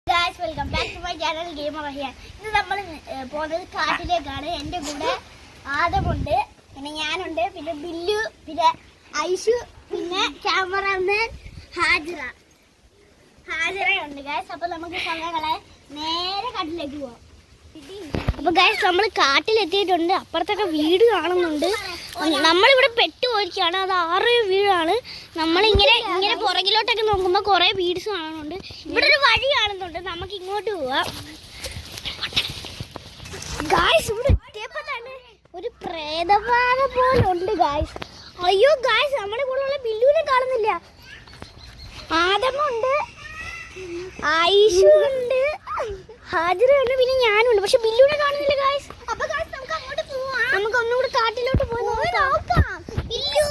Guys, welcome back to my channel Gamer here. ഇന്ന് നമ്മൾ പോകുന്നത് കാട്ടിലേക്കാണ്. എൻ്റെ കൂടെ ആദമുണ്ട്, പിന്നെ ഞാനുണ്ട്, പിന്നെ ബില്ലു, പിന്നെ ഐഷു, പിന്നെ ക്യാമറാമാൻ ഹാജിറയുണ്ട് ഗൈസ്. അപ്പോൾ നമുക്ക് സമയങ്ങളെ നേരെ കാട്ടിലേക്ക് പോവാം. അപ്പോൾ ഗൈസ് നമ്മൾ കാട്ടിലെത്തിയിട്ടുണ്ട്. അപ്പുറത്തൊക്കെ വീട് കാണുന്നുണ്ട്. നമ്മളിവിടെ പെട്ടുപോയിരിക്കുകയാണ്. അത് 6 വീടാണ്. നമ്മളിങ്ങനെ പുറകിലോട്ടൊക്കെ നോക്കുമ്പോൾ കുറേ വീഡ്സ് കാണുന്നുണ്ട്. ഇവിടെ ഒരു വഴി കാണുന്നുണ്ട്. നമുക്ക് ഇങ്ങോട്ട് പോവാം. ഗായ്സ് ഇവിടെ എത്തിയപ്പോൾ തന്നെ ഒരു പ്രേതബാധ പോലെ ഉണ്ട് ഗായ്സ്. അയ്യോ ഗായ്സ്, നമ്മുടെ കൂടെ ഉള്ള ബില്ലുവിനെ കാണുന്നില്ല. ആദമുണ്ട്, ഐഷു ഉണ്ട്, ഹാജിറയുണ്ട്, പിന്നെ ഞാനുണ്ട്. പക്ഷെ ബില്ലുവിനെ കാണുന്നില്ല ഗായ്സ്. അപ്പൊ ഗായ്സ് നമുക്ക് അങ്ങോട്ട് പോവാം. നമുക്ക് ഒന്നുകൂടെ കാട്ടിലോട്ട് പോയി നോക്കാം. ബില്ലു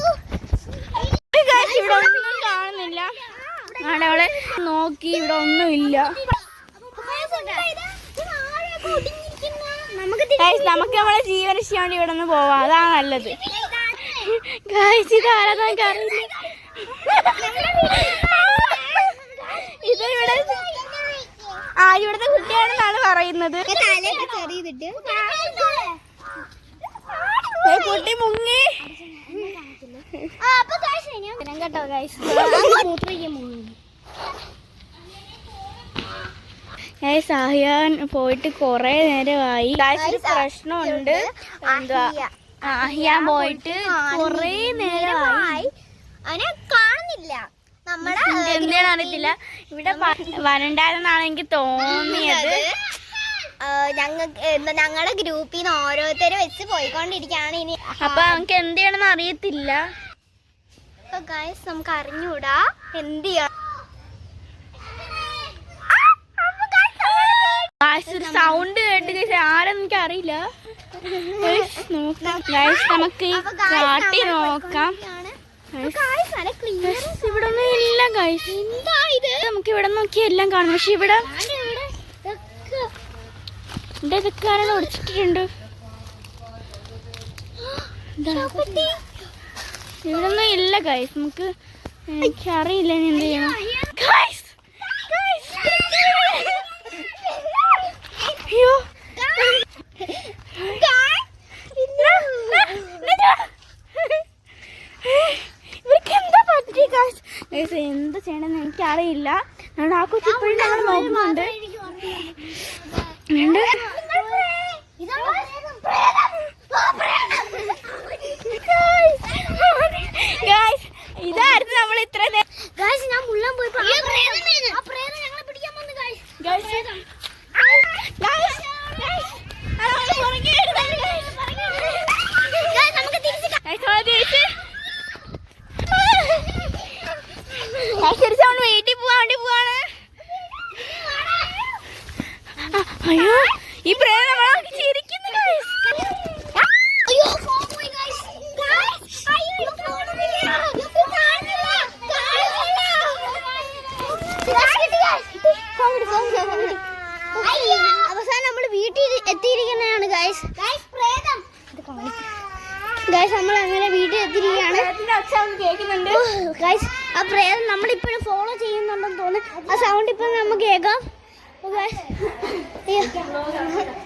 ഗായ്സ് ഇവിടെ ഒന്നും കാണുന്നില്ല. അവിടെ നോക്കി ഇവിടെ ഒന്നുമില്ല. നമുക്ക് നമ്മളെ ജീവരക്ഷയാണ് ഇവിടെ നിന്ന് പോവാം. അതാണ് നല്ലത് ഗായ്സ്. ഇത് ആരാന്ന് എനിക്ക് അറിയില്ല. ഇവിടുത്തെ കുട്ടിയാണെന്നാണ് പറയുന്നത്. കുട്ടി മുങ്ങി കേട്ടോ ഗൈസ്. സാഹിയാൻ പോയിട്ട് കൊറേ നേരമായി. പ്രശ്നമുണ്ട്. അഹിയാൻ പോയിട്ട് കൊറേ നേരമായി. അവനെ കാണുന്നില്ല. എന്താണ് അറിയത്തില്ല. ഇവിടെ വരണ്ടായിരുന്നാണ് എനിക്ക് തോന്നിയത്. ഞങ്ങളുടെ ഗ്രൂപ്പിൽ നിന്ന് ഓരോരുത്തരും വെച്ച് പോയിക്കൊണ്ടിരിക്കുകയാണ്. ഇനി അപ്പൊ നമുക്ക് എന്ത് ചെയ്യണമെന്ന് അറിയത്തില്ല. നമുക്ക് അറിഞ്ഞൂടാ എന്ത് ചെയ്യണം. സൗണ്ട് കേട്ട് ആരെന്ന് എനിക്ക് അറിയില്ല. നമുക്ക് കാട്ടി നോക്കാം. ഇവിടെ ഒന്നും ഇല്ല ഗൈസ്. നമുക്ക് ഇവിടെ നോക്കിയാൽ എല്ലാം കാണും. പക്ഷെ ഇവിടെ ഇതൊക്കെ ആരെല്ലാം ഒടിച്ചിട്ടുണ്ട്. ഇവിടെ ഒന്നും ഇല്ല ഗൈസ്. നമുക്ക് എനിക്കറിയില്ല ഇനി എന്ത് ചെയ്യണം. അയ്യോ ഇവർക്ക് എന്താ പറ്റി ഗൈസ്? എന്താ ചെയ്യണമെന്ന് എനിക്കറിയില്ല. ആ കൊച്ചു ഇപ്പോഴും ഞങ്ങൾ നോക്കുന്നുണ്ട്. ഇതായിരുന്നു നമ്മൾ ഇത്ര ഞാൻ മുള്ളാൻ പോയി. വീട്ടിൽ പോവാൻ വേണ്ടി പോവാണ്. അയ്യോ ഈ പ്രേതം നമ്മളെ ചിരിക്കുന്നു. അവസാനം നമ്മൾ വീട്ടിൽ എത്തിയിരിക്കുന്നതാണ് ഗൈസ്. ഗൈസ് നമ്മൾ അങ്ങനെ വീട്ടിൽ എത്തിയിരിക്കുകയാണ്. കേൾക്കുന്നുണ്ട് ഗൈസ്. ആ പ്രേതം നമ്മളിപ്പോഴും ഫോളോ ചെയ്യുന്നുണ്ടെന്ന് തോന്നുന്നു. ആ സൗണ്ട് ഇപ്പൊ നമുക്ക് കേൾക്കാം.